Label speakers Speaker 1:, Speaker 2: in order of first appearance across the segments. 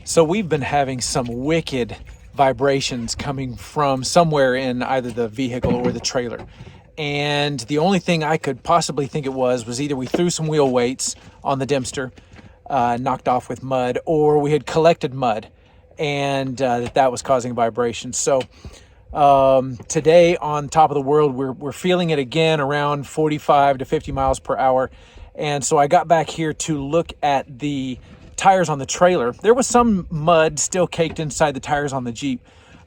Speaker 1: So we've been having some wicked vibrations coming from somewhere in either the vehicle or the trailer. And the only thing I could possibly think it was either we threw some wheel weights on the Dempster, knocked off with mud, or we had collected mud, and that was causing vibrations. So today on Top of the World, we're feeling it again around 45 to 50 miles per hour. And so I got back here to look at the tires on the trailer. There was some mud still caked inside the tires on the Jeep,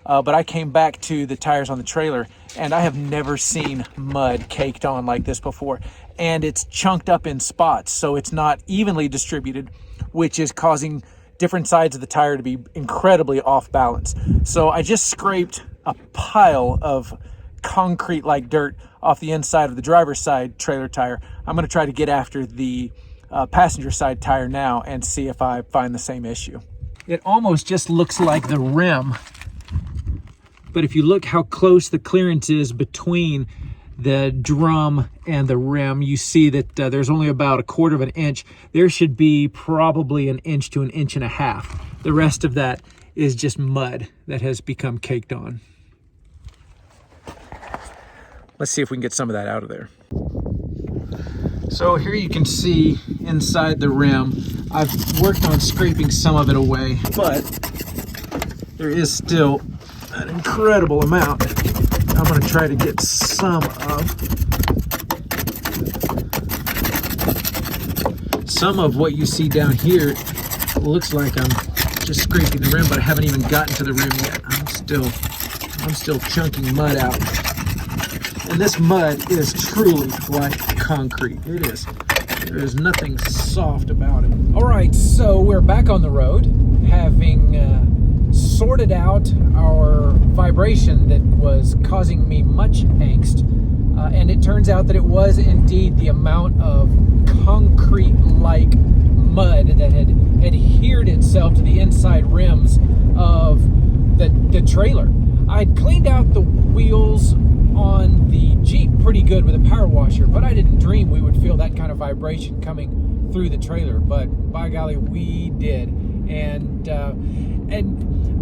Speaker 1: but I came back to the tires on the trailer, and I have never seen mud caked on like this before. And it's chunked up in spots, so it's not evenly distributed, which is causing different sides of the tire to be incredibly off balance. So I just scraped a pile of concrete like dirt off the inside of the driver's side trailer tire. I'm going to try to get after the passenger side tire now and see if I find the same issue. It almost just looks like the rim, but if you look how close the clearance is between the drum and the rim, you see that there's only about 1/4 of an inch. There should be probably 1 inch to 1.5 inches. The rest of that is just mud that has become caked on. Let's see if we can get some of that out of there. So here you can see inside the rim, I've worked on scraping some of it away, but there is still an incredible amount. I'm going to try to get some of what you see down here. Looks like I'm just scraping the rim, but I haven't even gotten to the rim yet. I'm still chunking mud out. And this mud is truly like concrete. It is. There is nothing soft about it. All right, so we're back on the road, having sorted out our vibration that was causing me much angst. And it turns out that it was indeed the amount of concrete-like mud that had adhered itself to the inside rims of the trailer. I'd cleaned out the wheels on the Jeep pretty good with a power washer, but I didn't dream we would feel that kind of vibration coming through the trailer. But by golly, we did. And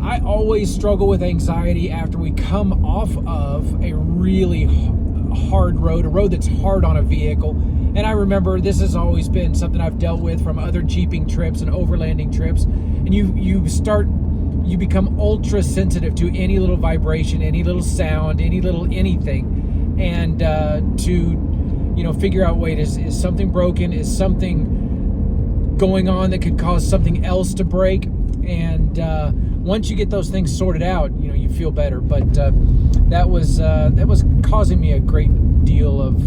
Speaker 1: I always struggle with anxiety after we come off of a really hard road, a road that's hard on a vehicle. And I remember this has always been something I've dealt with from other jeeping trips and overlanding trips. And you become ultra sensitive to any little vibration, any little sound, any little anything. And to figure out, wait, is something broken? Is something going on that could cause something else to break? And once you get those things sorted out, you feel better. But that was causing me a great deal of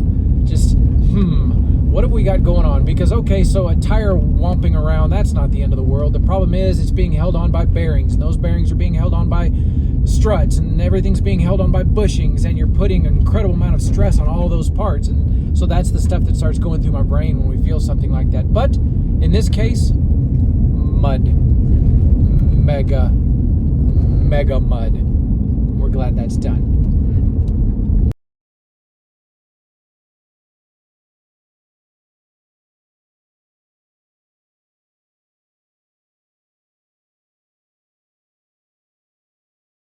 Speaker 1: just what have we got going on? Because okay, so a tire whomping around, that's not the end of the world. The problem is it's being held on by bearings, and those bearings are being held on by struts, and everything's being held on by bushings, and you're putting an incredible amount of stress on all those parts. And so that's the stuff that starts going through my brain when we feel something like that. But in this case, mud. Mega mud. We're glad that's done.